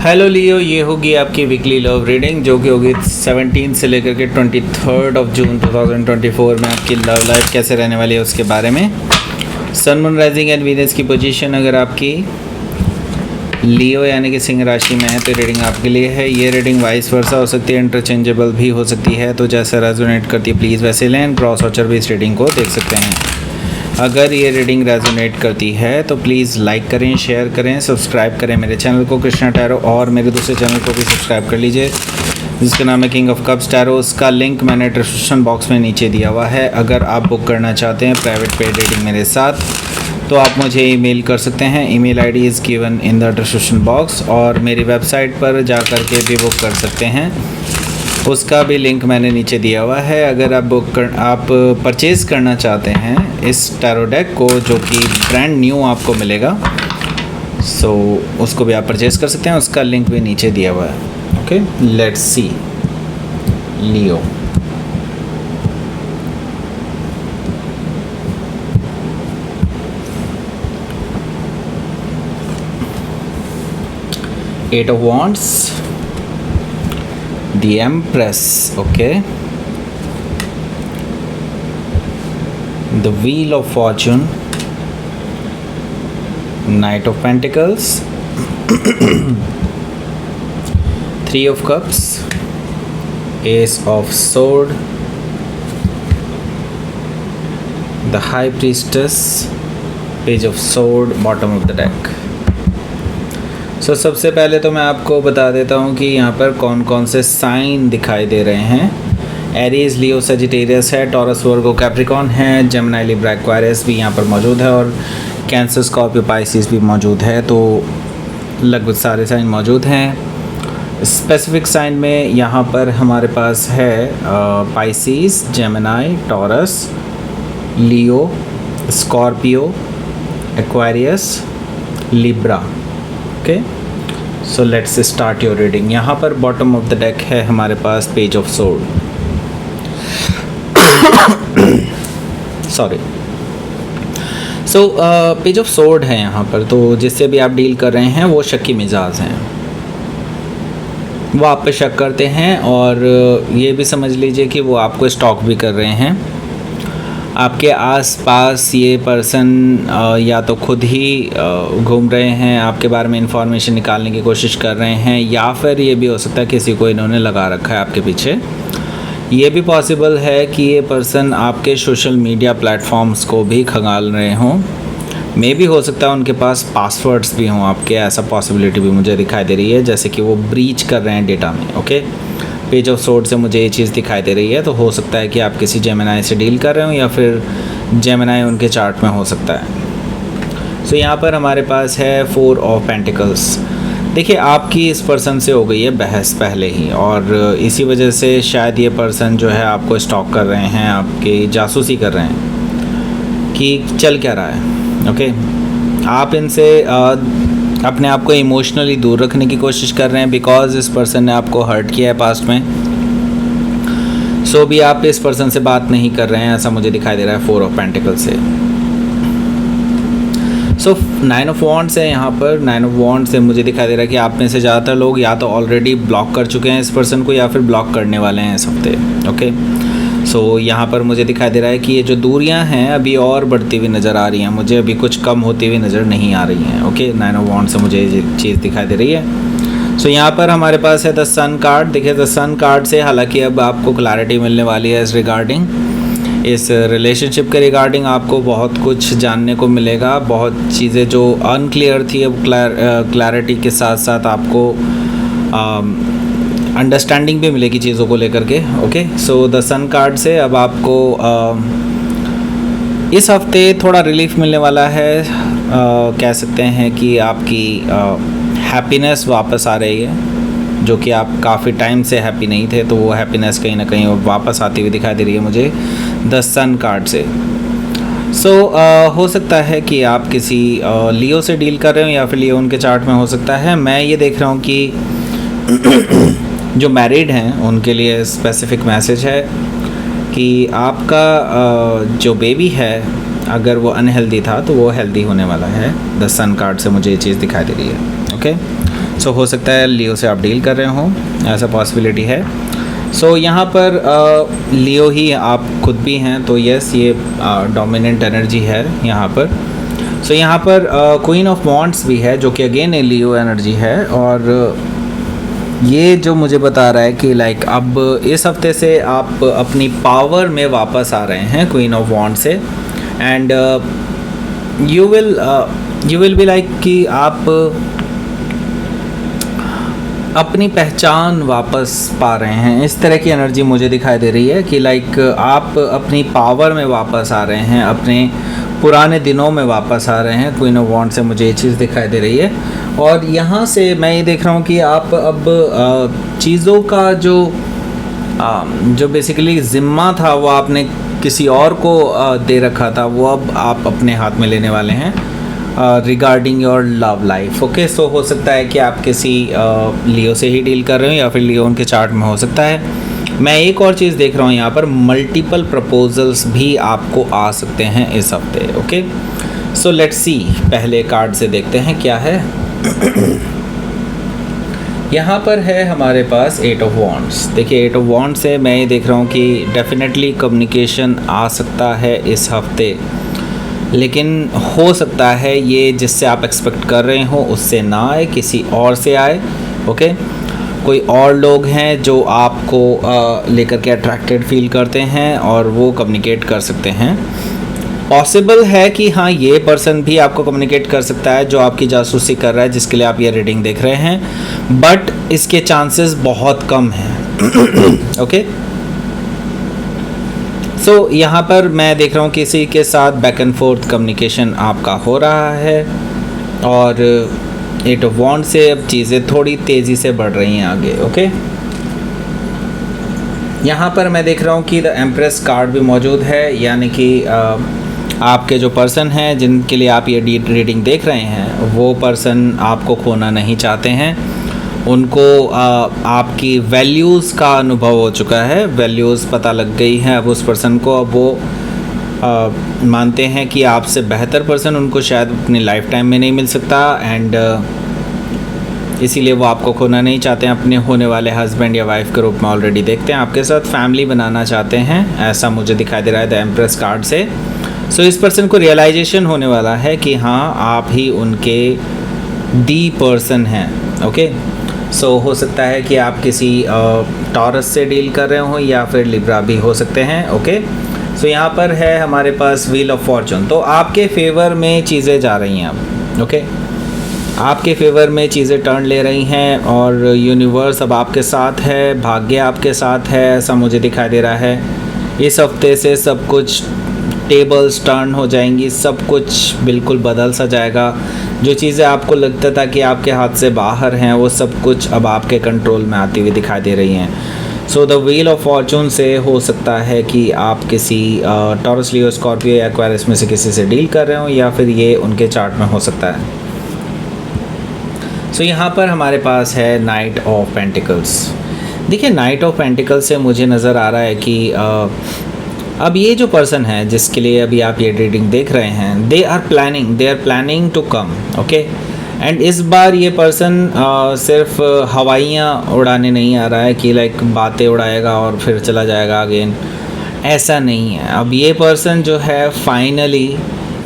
Hello लियो, ये होगी आपकी वीकली लव रीडिंग जो कि होगी 17 से लेकर के 23 जून 2024 में आपकी लव लाइफ कैसे रहने वाली है उसके बारे में। Sun moon rising and Venus की पोजीशन अगर आपकी लियो यानी कि सिंह राशि में है तो रीडिंग आपके लिए है। ये रीडिंग वाइस वर्सा हो सकती है, इंटरचेंजेबल भी हो सकती है, तो जैसा रेजोनेट करती है प्लीज़ वैसे लें। क्रॉस वॉचर भी इस रीडिंग को देख सकते हैं। अगर ये रीडिंग रेजोनेट करती है तो प्लीज़ लाइक करें, शेयर करें, सब्सक्राइब करें मेरे चैनल को कृष्णा टैरो, और मेरे दूसरे चैनल को भी सब्सक्राइब कर लीजिए जिसका नाम है किंग ऑफ कप्स टैरो। उसका लिंक मैंने डिस्क्रिप्शन बॉक्स में नीचे दिया हुआ है। अगर आप बुक करना चाहते हैं प्राइवेट पेड रीडिंग मेरे साथ तो आप मुझे ईमेल कर सकते हैं। Email ID is given in the description box, और मेरी वेबसाइट पर जा कर के भी बुक कर सकते हैं, उसका भी लिंक मैंने नीचे दिया हुआ है। अगर आप परचेज़ करना चाहते हैं इस टैरो डेक को जो कि ब्रांड न्यू आपको मिलेगा, सो उसको भी आप परचेज़ कर सकते हैं, उसका लिंक भी नीचे दिया हुआ है। Okay, let's see Leo. Eight of Wands, the Empress, okay, the Wheel of Fortune, Knight of Pentacles, Three of Cups, Ace of Sword, the High Priestess, Page of Sword, bottom of the deck। सबसे पहले तो मैं आपको बता देता हूँ कि यहाँ पर कौन कौन से साइन दिखाई दे रहे हैं। एरीज, लियो, सजिटेरियस है, टॉरस, वर्गो, कैप्रिकॉन है, जेमिनी, लिब्रा, एक्वारियस भी यहाँ पर मौजूद है, और कैंसर, स्कॉर्पियो, पाइसिस भी मौजूद है। तो लगभग सारे साइन मौजूद हैं। स्पेसिफिक साइन में यहाँ पर हमारे पास है Pisces, Gemini, Taurus, Leo, Scorpio, Aquarius, Libra. Okay, so let's start your reading. यहाँ पर बॉटम ऑफ द डेक है हमारे पास page of sword, sorry. So page of sword है यहाँ पर, तो जिससे भी आप डील कर रहे हैं वो शक्की मिजाज हैं, वो आप पे शक करते हैं, और ये भी समझ लीजिए कि वो आपको स्टॉक भी कर रहे हैं। आपके आसपास ये पर्सन या तो खुद ही घूम रहे हैं, आपके बारे में इंफॉर्मेशन निकालने की कोशिश कर रहे हैं, या फिर ये भी हो सकता है किसी को इन्होंने लगा रखा है आपके पीछे। ये भी पॉसिबल है कि ये पर्सन आपके सोशल मीडिया प्लेटफॉर्म्स को भी खंगाल रहे हों। मे भी हो सकता है उनके पास पासवर्ड्स भी हों आपके, ऐसा पॉसिबिलिटी भी मुझे दिखाई दे रही है, जैसे कि वो ब्रीच कर रहे हैं डेटा में। ओके, पेज ऑफ सोर्ड से मुझे ये चीज़ दिखाई दे रही है, तो हो सकता है कि आप किसी जेमिनी से डील कर रहे हो, या फिर जेमिनी उनके चार्ट में हो सकता है। सो यहाँ पर हमारे पास है 4 ऑफ पेंटिकल्स। देखिए, आपकी इस पर्सन से हो गई है बहस पहले ही, और इसी वजह से शायद ये पर्सन जो है आपको स्टॉक कर रहे हैं, आपकी जासूसी कर रहे हैं कि चल क्या रहा है। ओके, आप इनसे अपने आप को इमोशनली दूर रखने की कोशिश कर रहे हैं, बिकॉज इस पर्सन ने आपको हर्ट किया है पास्ट में। सो भी आप इस पर्सन से बात नहीं कर रहे हैं, ऐसा मुझे दिखाई दे रहा है 4 ऑफ पेंटिकल से। सो 9 ऑफ वॉन्ड्स है यहाँ पर। 9 ऑफ वॉन्ड्स से मुझे दिखाई दे रहा है कि आप में से ज़्यादातर लोग या तो ऑलरेडी ब्लॉक कर चुके हैं इस पर्सन को, या फिर ब्लॉक करने वाले हैं इस हफ्ते। ओके, सो यहाँ पर मुझे दिखाई दे रहा है कि ये जो दूरियां हैं अभी और बढ़ती हुई नज़र आ रही हैं मुझे, अभी कुछ कम होती हुई नज़र नहीं आ रही हैं। ओके, 9 ऑफ वॉन्ड्स से मुझे ये चीज़ दिखाई दे रही है। सो यहाँ पर हमारे पास है द सन कार्ड। देखिए, द सन कार्ड से हालांकि अब आपको क्लैरिटी मिलने वाली है इस रिगार्डिंग, इस रिलेशनशिप के रिगार्डिंग आपको बहुत कुछ जानने को मिलेगा। बहुत चीज़ें जो अनक्लियर थी अब क्लैरिटी के साथ साथ आपको अंडरस्टैंडिंग भी मिलेगी चीज़ों को लेकर के। Okay, so the sun card से अब आपको इस हफ्ते थोड़ा रिलीफ मिलने वाला है। कह सकते हैं कि आपकी हैप्पीनेस वापस आ रही है, जो कि आप काफ़ी टाइम से हैप्पी नहीं थे, तो वो हैप्पीनेस कहीं ना कहीं वापस आती हुई दिखाई दे रही है मुझे द सन कार्ड से। सो हो सकता है कि आप किसी लियो से डील कर रहे हो, या फिर लियो उनके चार्ट में हो सकता है। मैं ये देख रहा हूँ कि जो मैरिड हैं उनके लिए स्पेसिफिक मैसेज है कि आपका जो बेबी है अगर वो अनहेल्दी था तो वो हेल्दी होने वाला है। द सन कार्ड से मुझे ये चीज़ दिखाई दे रही है। ओके, सो हो सकता है लियो से आप डील कर रहे हो, ऐसा पॉसिबिलिटी है। सो यहाँ पर लियो ही आप खुद भी हैं, तो यस ये डोमिनेंट एनर्जी है यहाँ पर। सो यहाँ पर क्वीन ऑफ वॉन्ड्स भी है जो कि अगेन ए लियो एनर्जी है, और ये जो मुझे बता रहा है कि लाइक अब इस हफ्ते से आप अपनी पावर में वापस आ रहे हैं क्वीन ऑफ वॉन्ड से, and you will be like कि आप अपनी पहचान वापस पा रहे हैं। इस तरह की एनर्जी मुझे दिखाई दे रही है कि लाइक आप अपनी पावर में वापस आ रहे हैं, अपने पुराने दिनों में वापस आ रहे हैं। क्वीन ऑफ वॉन्ड से मुझे ये चीज़ दिखाई दे रही है, और यहाँ से मैं ये देख रहा हूँ कि आप अब चीज़ों का जो बेसिकली ज़िम्मा था वो आपने किसी और को दे रखा था, वो अब आप अपने हाथ में लेने वाले हैं regarding your love life. Okay, so हो सकता है कि आप किसी लियो से ही डील कर रहे हो, या फिर लियो उनके चार्ट में हो सकता है। मैं एक और चीज़ देख रहा हूँ यहाँ पर, मल्टीपल प्रपोजल्स भी आपको आ सकते हैं इस हफ्ते। ओके, सो लेट्स सी, पहले कार्ड से देखते हैं क्या है। यहाँ पर है हमारे पास 8 ऑफ वॉन्ड्स। देखिए 8 ऑफ वॉन्ड से मैं ये देख रहा हूँ कि डेफिनेटली कम्युनिकेशन आ सकता है इस हफ्ते, लेकिन हो सकता है ये जिससे आप एक्सपेक्ट कर रहे हो उससे ना आए, किसी और से आए। ओके, कोई और लोग हैं जो आपको लेकर के अट्रैक्टेड फील करते हैं और वो कम्युनिकेट कर सकते हैं। पॉसिबल है कि हाँ ये पर्सन भी आपको कम्युनिकेट कर सकता है जो आपकी जासूसी कर रहा है, जिसके लिए आप ये रीडिंग देख रहे हैं, बट इसके चांसेस बहुत कम हैं। ओके, सो यहाँ पर मैं देख रहा हूँ किसी के साथ बैक एंड फोर्थ कम्युनिकेशन आपका हो रहा है, और 8 ऑफ वॉन्ड से अब चीज़ें थोड़ी तेज़ी से बढ़ रही हैं आगे। ओके, यहाँ पर मैं देख रहा हूँ कि द एम्प्रेस कार्ड भी मौजूद है, यानी कि आपके जो पर्सन हैं जिनके लिए आप ये रीडिंग देख रहे हैं, वो पर्सन आपको खोना नहीं चाहते हैं। उनको आपकी वैल्यूज़ का अनुभव हो चुका है, वैल्यूज़ पता लग गई हैं अब उस पर्सन को। अब वो मानते हैं कि आपसे बेहतर पर्सन उनको शायद अपनी लाइफ टाइम में नहीं मिल सकता, एंड इसीलिए वो आपको खोना नहीं चाहते हैं। अपने होने वाले हस्बैंड या वाइफ के रूप में ऑलरेडी देखते हैं, आपके साथ फैमिली बनाना चाहते हैं, ऐसा मुझे दिखाई दे रहा है द एम्प्रेस कार्ड से। सो इस पर्सन को रियलाइजेशन होने वाला है कि हाँ आप ही उनके दी पर्सन हैं। ओके, सो हो सकता है कि आप किसी टॉरस से डील कर रहे हो, या फिर लिब्रा भी हो सकते हैं। ओके, सो यहाँ पर है हमारे पास व्हील ऑफ फॉर्चून, तो आपके फेवर में चीज़ें जा रही हैं अब। ओके, आपके फेवर में चीज़ें टर्न ले रही हैं, और यूनिवर्स अब आपके साथ है, भाग्य आपके साथ है, ऐसा मुझे दिखाई दे रहा है। इस हफ्ते से सब कुछ टेबल्स टर्न हो जाएंगी, सब कुछ बिल्कुल बदल सा जाएगा। जो चीज़ें आपको लगता था कि आपके हाथ से बाहर हैं, वो सब कुछ अब आपके कंट्रोल में आती हुई दिखाई दे रही हैं। So the wheel of Fortune से हो सकता है कि आप किसी टॉरस, लियो, स्कॉर्पियो या एक्वेरियस में से किसी से डील कर रहे हो, या फिर ये उनके चार्ट में हो सकता है। सो यहाँ पर हमारे पास है नाइट ऑफ पेंटिकल्स। देखिए नाइट ऑफ पेंटिकल्स से मुझे नज़र आ रहा है कि अब ये जो पर्सन है जिसके लिए अभी आप ये रीडिंग देख रहे हैं, they are planning to come. Okay, and इस बार ये पर्सन सिर्फ हवाइयाँ उड़ाने नहीं आ रहा है कि लाइक बातें उड़ाएगा और फिर चला जाएगा अगेन, ऐसा नहीं है। अब ये पर्सन जो है फाइनली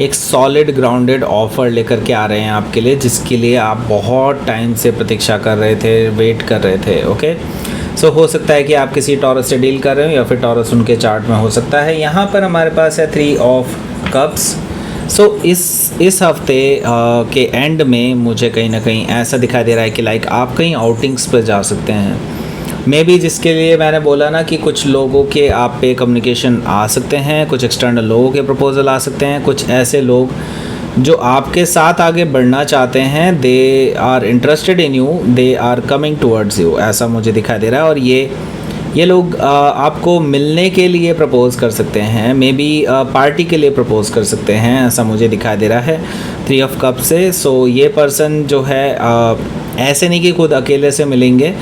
एक सॉलिड ग्राउंडेड ऑफ़र लेकर के आ रहे हैं आपके लिए, जिसके लिए आप बहुत टाइम से प्रतीक्षा कर रहे थे, वेट कर रहे थे। ओके, सो हो सकता है कि आप किसी टॉरस से डील कर रहे हो, या फिर टॉरस उनके चार्ट में हो सकता है। यहाँ पर हमारे पास है 3 ऑफ कप्स। सो इस हफ्ते के एंड में मुझे कहीं ना कहीं ऐसा दिखाई दे रहा है कि लाइक आप कहीं आउटिंग्स पर जा सकते हैं, मे बी, जिसके लिए मैंने बोला ना कि कुछ लोगों के आप पे कम्युनिकेशन आ सकते हैं, कुछ एक्सटर्नल लोगों के प्रपोजल आ सकते हैं, कुछ ऐसे लोग जो आपके साथ आगे बढ़ना चाहते हैं, they are interested in you, they are coming towards you, ऐसा मुझे दिखाई दे रहा है। और ये लोग आपको मिलने के लिए प्रपोज़ कर सकते हैं, मे बी पार्टी के लिए प्रपोज़ कर सकते हैं, ऐसा मुझे दिखाई दे रहा है 3 ऑफ कप से। सो ये पर्सन जो है ऐसे नहीं कि खुद अकेले से मिलेंगे,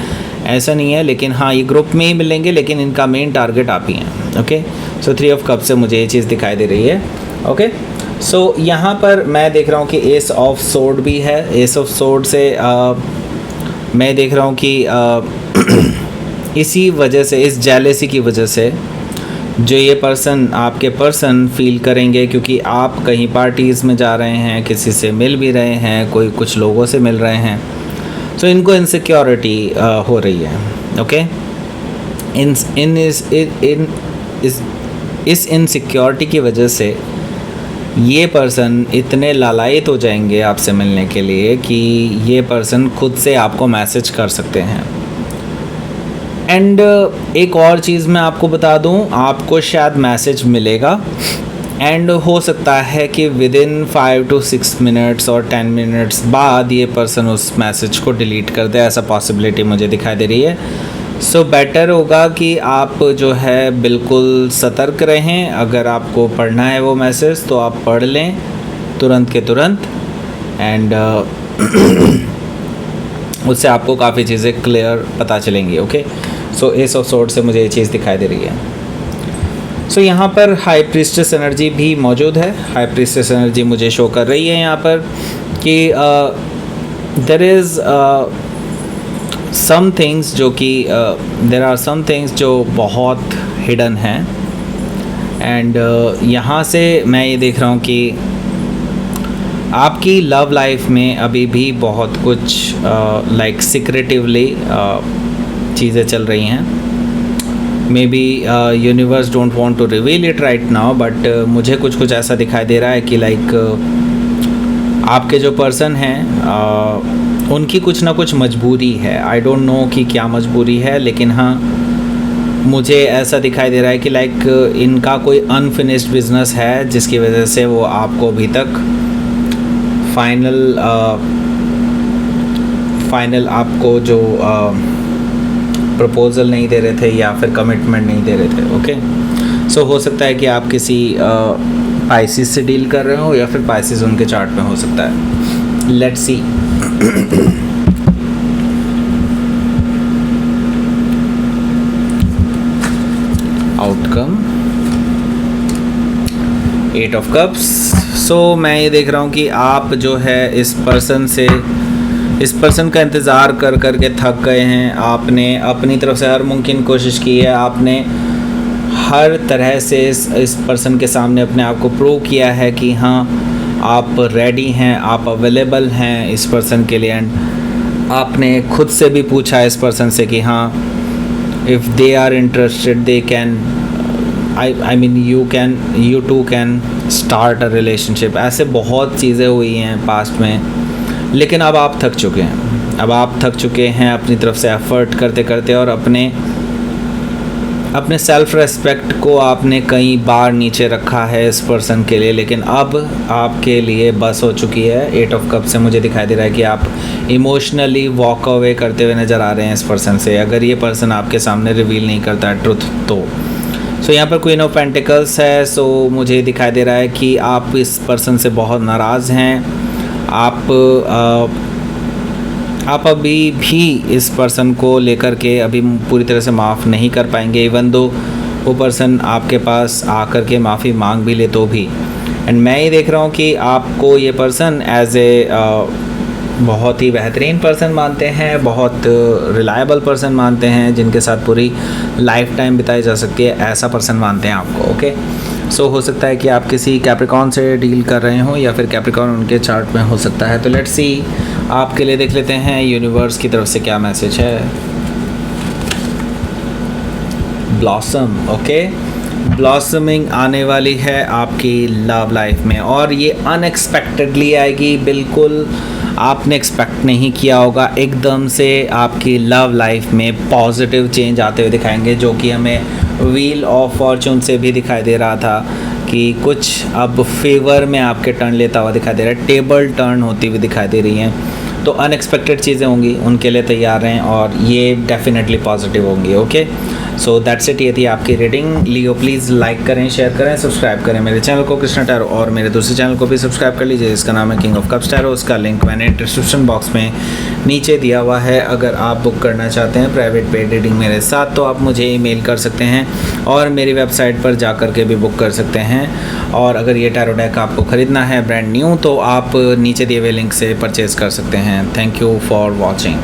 ऐसा नहीं है, लेकिन हाँ ये ग्रुप में ही मिलेंगे, लेकिन इनका मेन टारगेट आप ही हैं। ओके, सो 3 ऑफ कप से मुझे ये चीज़ दिखाई दे रही है। ओके, सो यहाँ पर मैं देख रहा हूँ कि एस ऑफ सोर्ड भी है। एस ऑफ सोर्ड से मैं देख रहा हूँ कि इसी वजह से, इस जेलेसी की वजह से जो ये आपके पर्सन फील करेंगे, क्योंकि आप कहीं पार्टीज़ में जा रहे हैं, किसी से मिल भी रहे हैं, कुछ लोगों से मिल रहे हैं, तो इनको इनसिक्योरिटी हो रही है। ओके, इस इनसिक्योरिटी की वजह से ये पर्सन इतने लालायित हो जाएंगे आपसे मिलने के लिए कि ये पर्सन खुद से आपको मैसेज कर सकते हैं। एंड एक और चीज़ मैं आपको बता दूं, आपको शायद मैसेज मिलेगा एंड हो सकता है कि विद इन 5 to 6 मिनट्स और 10 मिनट्स बाद ये पर्सन उस मैसेज को डिलीट कर दे, ऐसा पॉसिबिलिटी मुझे दिखाई दे रही है। सो बेटर होगा कि आप जो है बिल्कुल सतर्क रहें। अगर आपको पढ़ना है वो मैसेज तो आप पढ़ लें तुरंत के तुरंत, एंड उससे आपको काफ़ी चीज़ें क्लियर पता चलेंगी। Okay, so S of sword से मुझे ये चीज़ दिखाई दे रही है। सो यहाँ पर हाई प्रीस्टेस एनर्जी भी मौजूद है। हाई प्रीस्टेस एनर्जी मुझे शो कर रही है यहाँ पर कि देयर इज़ सम थिंग्स जो कि देयर आर सम थिंग्स जो बहुत हिडन हैं, एंड यहाँ से मैं ये देख रहा हूँ कि आपकी लव लाइफ में अभी भी बहुत कुछ लाइक सीक्रेटिवली चीज़ें चल रही हैं। Maybe universe don't want to reveal it right now, but मुझे कुछ ऐसा दिखाई दे रहा है कि लाइक आपके जो पर्सन हैं उनकी कुछ ना कुछ मजबूरी है। आई डोंट नो कि क्या मजबूरी है, लेकिन हाँ मुझे ऐसा दिखाई दे रहा है कि लाइक इनका कोई अनफिनिश्ड बिजनेस है जिसकी वजह से वो आपको अभी तक फाइनल आपको जो प्रपोज़ल नहीं दे रहे थे या फिर कमिटमेंट नहीं दे रहे थे। ओके, सो हो सकता है कि आप किसी पाइसिस से डील कर रहे हो या फिर पाइसिस उनके चार्ट में हो सकता है। Let's see. Outcome 8 of cups. So मैं ये देख रहा हूँ कि आप जो है इस पर्सन का इंतज़ार कर के थक गए हैं। आपने अपनी तरफ से हर मुमकिन कोशिश की है, आपने हर तरह से इस पर्सन के सामने अपने आप को प्रूव किया है कि हाँ आप रेडी हैं, आप अवेलेबल हैं इस पर्सन के लिए। एंड आपने खुद से भी पूछा इस पर्सन से कि हाँ if they are interested they can I mean you two can start a relationship. ऐसे बहुत चीज़ें हुई हैं पास्ट में, लेकिन अब आप थक चुके हैं। अब आप थक चुके हैं अपनी तरफ से एफ़र्ट करते करते, और अपने सेल्फ़ रेस्पेक्ट को आपने कई बार नीचे रखा है इस पर्सन के लिए, लेकिन अब आपके लिए बस हो चुकी है। 8 ऑफ कप से मुझे दिखाई दे रहा है कि आप इमोशनली वॉक अवे करते हुए नज़र आ रहे हैं इस पर्सन से, अगर ये पर्सन आपके सामने रिवील नहीं करता है ट्रुथ तो। सो यहाँ पर क्वीन ऑफ पेंटिकल्स है। सो मुझे दिखाई दे रहा है कि आप इस पर्सन से बहुत नाराज़ हैं। आप अभी भी इस पर्सन को लेकर के अभी पूरी तरह से माफ़ नहीं कर पाएंगे, इवन दो वो पर्सन आपके पास आकर के माफ़ी मांग भी ले तो भी। एंड मैं ये देख रहा हूँ कि आपको ये पर्सन एज ए बहुत ही बेहतरीन पर्सन मानते हैं, बहुत रिलायबल पर्सन मानते हैं, जिनके साथ पूरी लाइफ टाइम बिताई जा सकती है, ऐसा पर्सन मानते हैं आपको। ओके, सो हो सकता है कि आप किसी कैप्रिकॉर्न से डील कर रहे हो या फिर कैप्रिकॉर्न उनके चार्ट में हो सकता है। तो लेट्स सी, आपके लिए देख लेते हैं यूनिवर्स की तरफ से क्या मैसेज है। ब्लॉसम। ओके, ब्लॉसमिंग आने वाली है आपकी लव लाइफ में, और ये अनएक्सपेक्टेडली आएगी। बिल्कुल आपने एक्सपेक्ट नहीं किया होगा, एकदम से आपकी लव लाइफ में पॉजिटिव चेंज आते हुए दिखाएंगे, जो कि हमें व्हील ऑफ फॉर्चून से भी दिखाई दे रहा था कि कुछ अब फेवर में आपके टर्न लेता हुआ दिखाई दे रहा है, टेबल टर्न होती हुई दिखाई दे रही हैं। तो अनएक्सपेक्टेड चीज़ें होंगी, उनके लिए तैयार रहें, और ये डेफिनेटली पॉजिटिव होंगी। Okay, so that's it. ये थी आपकी रीडिंग। लियो प्लीज़ लाइक करें, शेयर करें, सब्सक्राइब करें मेरे चैनल को कृष्णा टैरो, और मेरे दूसरे चैनल को भी सब्सक्राइब कर लीजिए, इसका नाम है किंग ऑफ कप्स टैरो। उसका लिंक मैंने डिस्क्रिप्शन बॉक्स में नीचे दिया हुआ है। अगर आप बुक करना चाहते हैं प्राइवेट पेड रीडिंग मेरे साथ, तो आप मुझे ईमेल कर सकते हैं और मेरी वेबसाइट पर जा कर के भी बुक कर सकते हैं। और अगर ये टैरो डेक आपको ख़रीदना है ब्रांड न्यू, तो आप नीचे दिए हुए लिंक से परचेज़ कर सकते हैं। Thank you for watching.